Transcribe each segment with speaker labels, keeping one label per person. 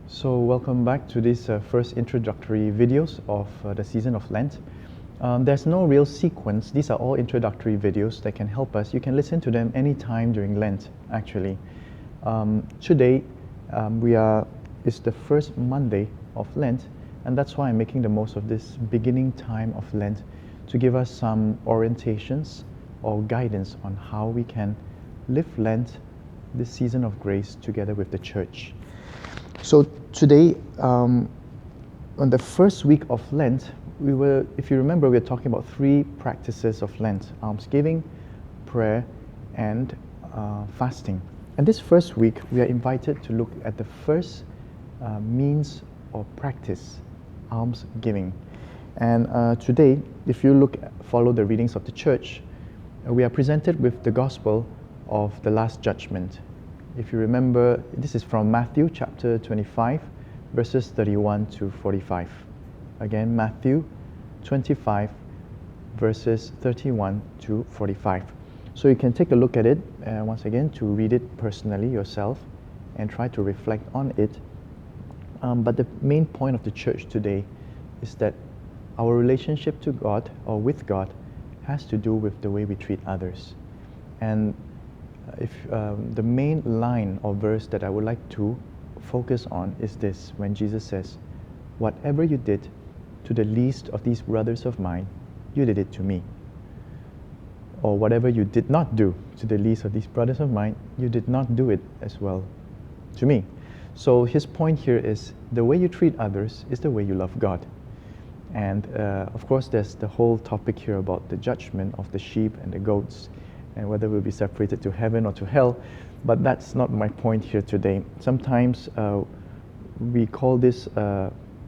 Speaker 1: So welcome back to these first introductory videos of the season of Lent. There's no real sequence. These are all introductory videos that can help us. You can listen to them anytime during Lent, actually. Today, it's the first Monday of Lent, and that's why I'm making the most of this beginning time of Lent to give us some orientations or guidance on how we can live Lent, this season of grace, together with the church. So today, on the first week of Lent, if you remember, we were talking about three practices of Lent: almsgiving, prayer, and fasting. And this first week, we are invited to look at the first means or practice, almsgiving. And today, if you follow the readings of the church, we are presented with the gospel of the last judgment. If you remember, this is from Matthew chapter 25, verses 31 to 45. Again, Matthew 25, verses 31 to 45. So you can take a look at it once again to read it personally yourself and try to reflect on it. But the main point of the church today is that our relationship to God or with God has to do with the way we treat others. And if the main line or verse that I would like to focus on is this, when Jesus says, "Whatever you did to the least of these brothers of mine, you did it to me." Or whatever you did not do to the least of these brothers of mine, you did not do it as well to me. So his point here is the way you treat others is the way you love God. And of course, there's the whole topic here about the judgment of the sheep and the goats, and whether we'll be separated to heaven or to hell. But that's not my point here today. Sometimes we call this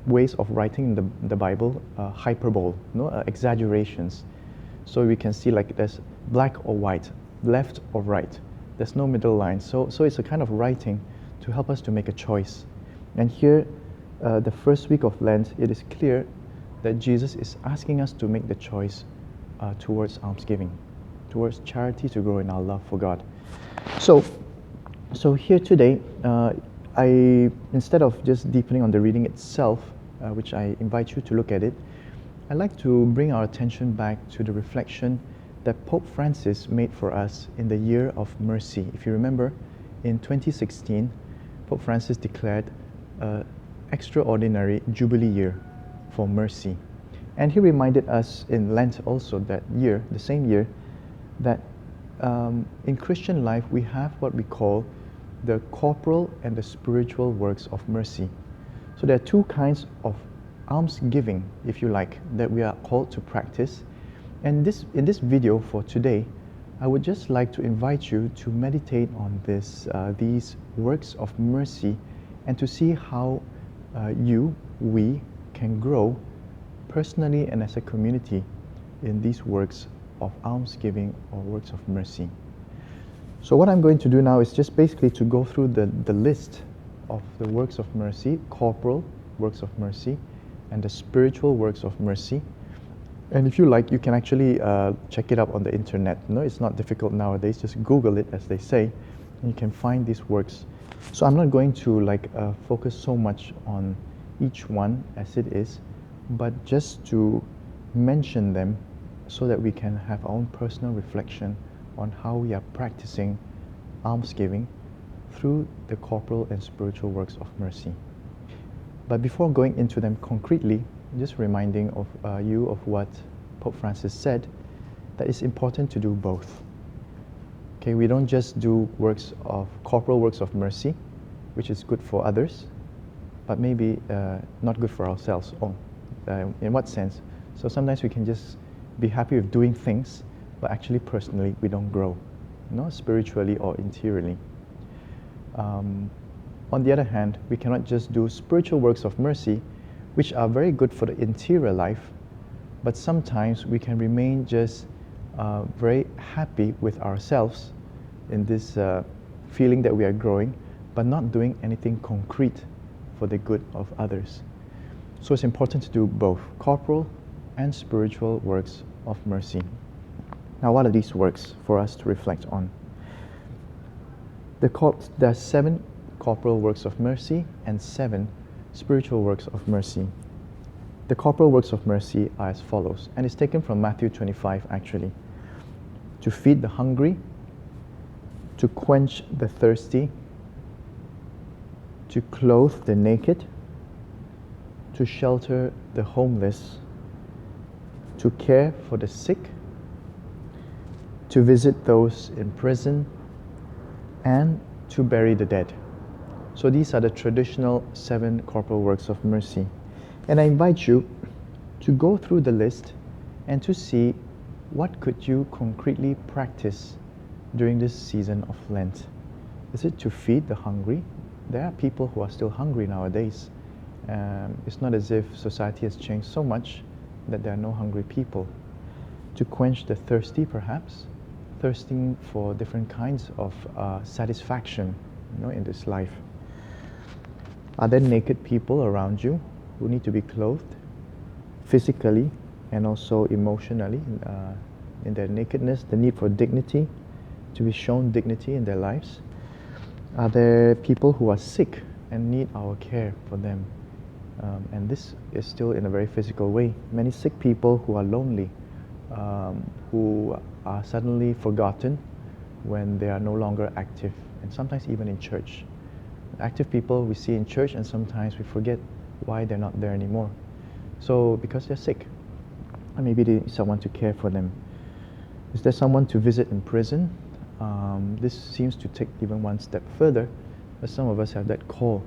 Speaker 1: ways of writing in the Bible hyperbole, exaggerations. So we can see like there's black or white, left or right. There's no middle line. So it's a kind of writing to help us to make a choice. And here, the first week of Lent, it is clear that Jesus is asking us to make the choice towards almsgiving, towards charity, to grow in our love for God. So here today, instead of just deepening on the reading itself, which I invite you to look at it, I'd like to bring our attention back to the reflection that Pope Francis made for us in the year of mercy. If you remember, in 2016, Pope Francis declared an extraordinary Jubilee year for mercy. And he reminded us in Lent also that year, the same year, that in Christian life we have what we call the corporal and the spiritual works of mercy. So there are two kinds of almsgiving, if you like, that we are called to practice. And in this video for today, I would just like to invite you to meditate on these works of mercy and to see how we can grow personally and as a community in these works of almsgiving or works of mercy. So what I'm going to do now is just basically to go through the list of the works of mercy, corporal works of mercy, and the spiritual works of mercy. And if you like, you can actually check it up on the internet. It's not difficult nowadays. Just Google it, as they say, and you can find these works. So I'm not going to focus so much on each one as it is, but just to mention them so that we can have our own personal reflection on how we are practicing almsgiving through the corporal and spiritual works of mercy. But before going into them concretely, just reminding you of what Pope Francis said, that it's important to do both. Okay, we don't just do corporal works of mercy, which is good for others, but maybe not good for ourselves. In what sense? So sometimes we can just be happy with doing things, but actually personally we don't grow, spiritually or interiorly. On the other hand, we cannot just do spiritual works of mercy, which are very good for the interior life, but sometimes we can remain just very happy with ourselves in this feeling that we are growing, but not doing anything concrete for the good of others. So it's important to do both corporal and spiritual works of mercy. Now, what are these works for us to reflect on? There are 7 corporal works of mercy and 7 spiritual works of mercy. The corporal works of mercy are as follows, and it's taken from Matthew 25 actually. To feed the hungry, to quench the thirsty, to clothe the naked, to shelter the homeless, to care for the sick, to visit those in prison, and to bury the dead. So these are the traditional 7 corporal works of mercy. And I invite you to go through the list and to see what could you concretely practice during this season of Lent. Is it to feed the hungry? There are people who are still hungry nowadays. It's not as if society has changed so much that there are no hungry people. To quench the thirsty, perhaps, thirsting for different kinds of satisfaction, in this life. Are there naked people around you who need to be clothed physically and also emotionally in their nakedness, the need for dignity, to be shown dignity in their lives? Are there people who are sick and need our care for them? And this is still in a very physical way. Many sick people who are lonely, who are suddenly forgotten when they are no longer active, and sometimes even in church. Active people we see in church, and sometimes we forget why they're not there anymore. So because they're sick, and maybe they need someone to care for them. Is there someone to visit in prison? This seems to take even one step further, but some of us have that call,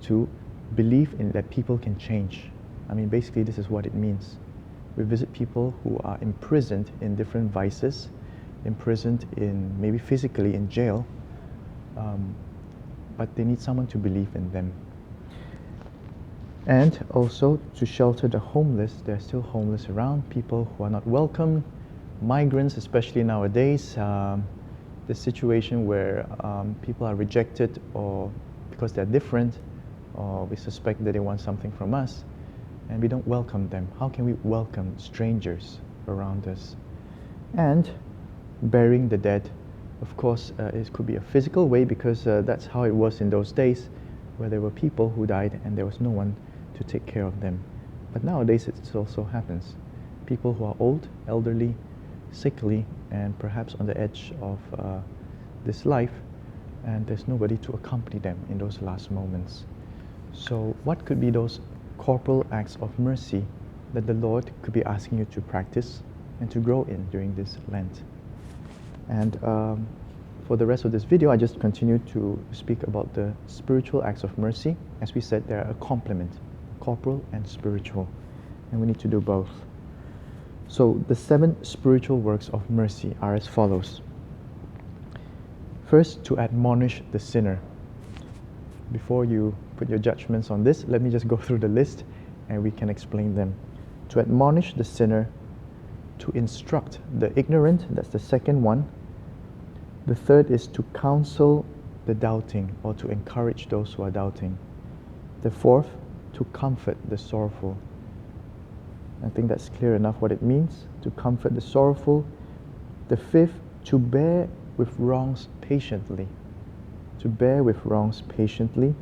Speaker 1: to believe in that people can change. I mean, basically this is what it means. We visit people who are imprisoned in different vices, imprisoned in maybe physically in jail, but they need someone to believe in them. And also to shelter the homeless. There are still homeless around, people who are not welcome, migrants, especially nowadays. The situation where people are rejected or because they're different, or we suspect that they want something from us, and we don't welcome them. How can we welcome strangers around us? And burying the dead. Of course, it could be a physical way, because that's how it was in those days, where there were people who died and there was no one to take care of them. But nowadays it also happens. People who are old, elderly, sickly, and perhaps on the edge of this life, and there's nobody to accompany them in those last moments. So what could be those corporal acts of mercy that the Lord could be asking you to practice and to grow in during this Lent? And for the rest of this video, I just continue to speak about the spiritual acts of mercy. As we said, they're a complement, corporal and spiritual, and we need to do both. So the 7 spiritual works of mercy are as follows. First, to admonish the sinner. Before you put your judgments on this, let me just go through the list and we can explain them. To admonish the sinner, to instruct the ignorant, that's the second one. The third is to counsel the doubting, or to encourage those who are doubting. The fourth, to comfort the sorrowful. I think that's clear enough what it means, to comfort the sorrowful. The fifth, to bear with wrongs patiently. To bear with wrongs patiently.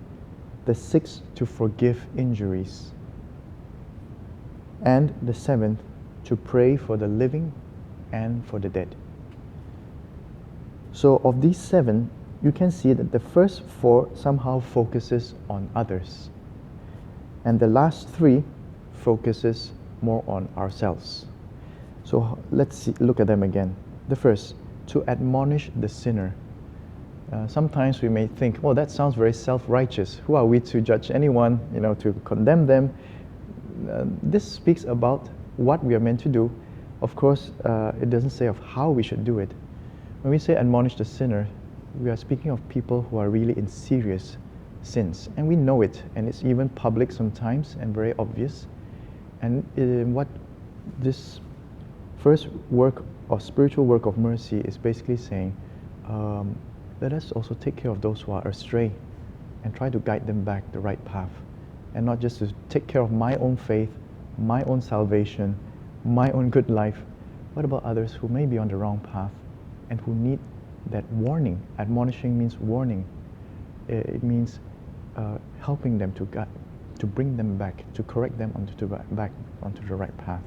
Speaker 1: The sixth, to forgive injuries. And the seventh, to pray for the living and for the dead. So of these 7, you can see that the first 4 somehow focuses on others, and the last 3 focuses more on ourselves. So let's look at them again. The first, to admonish the sinner. Sometimes we may think, oh, that sounds very self-righteous. Who are we to judge anyone, to condemn them? This speaks about what we are meant to do. Of course, it doesn't say of how we should do it. When we say admonish the sinner, we are speaking of people who are really in serious sins. And we know it, and it's even public sometimes and very obvious. And what this first work or spiritual work of mercy is basically saying, let us also take care of those who are astray and try to guide them back the right path. And not just to take care of my own faith, my own salvation, my own good life. What about others who may be on the wrong path and who need that warning? Admonishing means warning. It means helping them to bring them back, to correct them back onto the right path.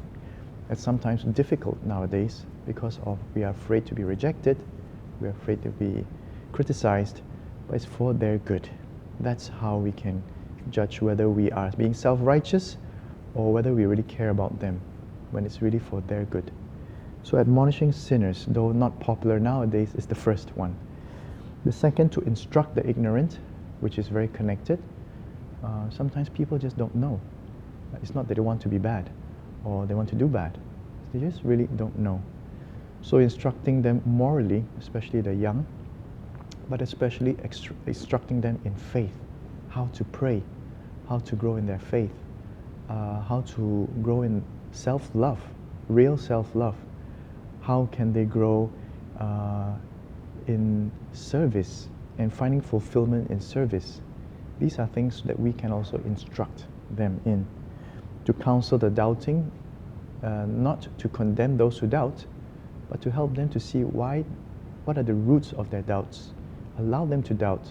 Speaker 1: It's sometimes difficult nowadays because we are afraid to be rejected, we are afraid to be criticized, but it's for their good. That's how we can judge whether we are being self-righteous or whether we really care about them, when it's really for their good. So admonishing sinners, though not popular nowadays, is the first one. The second, to instruct the ignorant, which is very connected. Sometimes people just don't know. It's not that they want to be bad or they want to do bad. They just really don't know. So instructing them morally, especially the young, but especially instructing them in faith, how to pray, how to grow in their faith, how to grow in self-love, real self-love. How can they grow in service and finding fulfillment in service? These are things that we can also instruct them in. To counsel the doubting, not to condemn those who doubt, but to help them to see what are the roots of their doubts. Allow them to doubt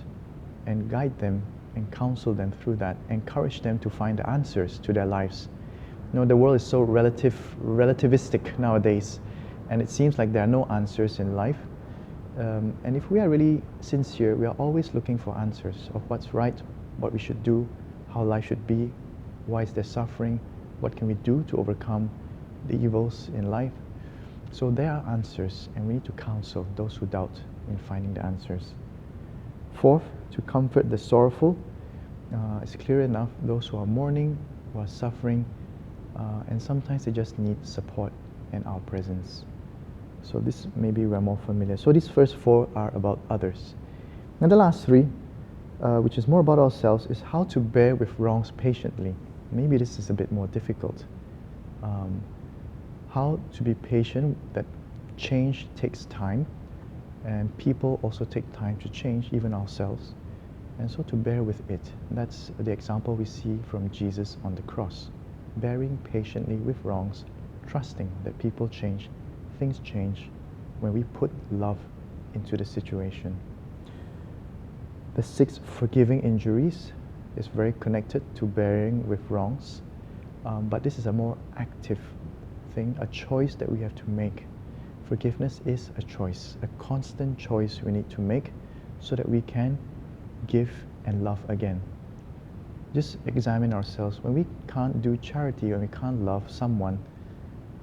Speaker 1: and guide them and counsel them through that. Encourage them to find the answers to their lives. You know, the world is so relativistic nowadays, and it seems like there are no answers in life. And if we are really sincere, we are always looking for answers of what's right, what we should do, how life should be, why is there suffering, what can we do to overcome the evils in life. So there are answers, and we need to counsel those who doubt in finding the answers. Fourth, to comfort the sorrowful. It's clear enough, those who are mourning, who are suffering, and sometimes they just need support and our presence. So this maybe we're more familiar. So these first four are about others. And the last three, which is more about ourselves, is how to bear with wrongs patiently. Maybe this is a bit more difficult. How to be patient, that change takes time, and people also take time to change, even ourselves. And so to bear with it. That's the example we see from Jesus on the cross. Bearing patiently with wrongs, trusting that people change, things change when we put love into the situation. The sixth, forgiving injuries, is very connected to bearing with wrongs, but this is a more active thing, a choice that we have to make. Forgiveness is a choice, a constant choice we need to make so that we can give and love again. Just examine ourselves. When we can't do charity, when we can't love someone,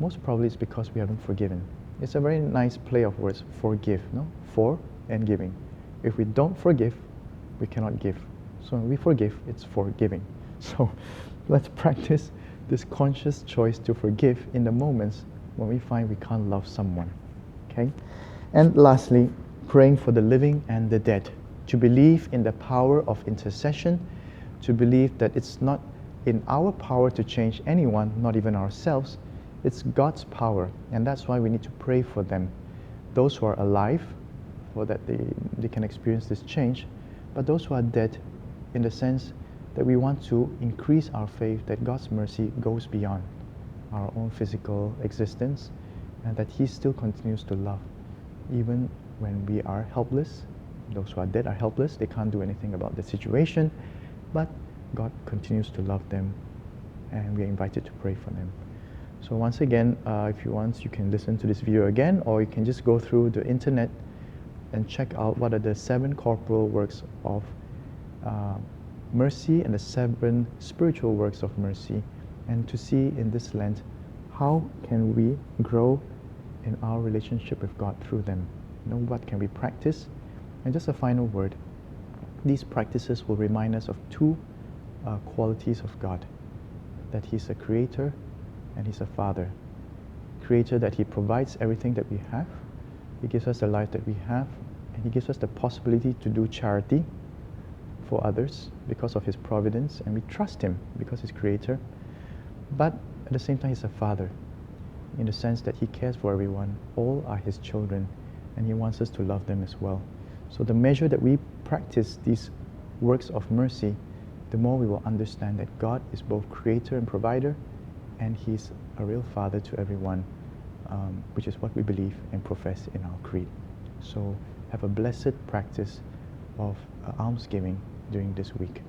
Speaker 1: most probably it's because we haven't forgiven. It's a very nice play of words, forgive, no? For and giving. If we don't forgive, we cannot give. So when we forgive, it's forgiving. So let's practice this conscious choice to forgive in the moments when we find we can't love someone. Okay? And lastly, praying for the living and the dead. To believe in the power of intercession, to believe that it's not in our power to change anyone, not even ourselves. It's God's power, and that's why we need to pray for them. Those who are alive, for that they can experience this change, but those who are dead, in the sense that we want to increase our faith that God's mercy goes beyond our own physical existence, and that He still continues to love, even when we are helpless. Those who are dead are helpless, they can't do anything about the situation, but God continues to love them, and we are invited to pray for them. So once again, if you want, you can listen to this video again, or you can just go through the internet and check out what are the 7 corporal works of mercy and the 7 spiritual works of mercy, and to see in this Lent how can we grow in our relationship with God through them. You know, what can we practice? And just a final word, these practices will remind us of 2 qualities of God, that He's a creator and He's a father. Creator, that He provides everything that we have, He gives us the life that we have, and He gives us the possibility to do charity for others because of His providence, and we trust Him because He's creator. But at the same time, He's a father, in the sense that He cares for everyone. All are His children, and He wants us to love them as well. So the measure that we practice these works of mercy, the more we will understand that God is both creator and provider, and He's a real father to everyone, which is what we believe and profess in our creed. So have a blessed practice of almsgiving during this week.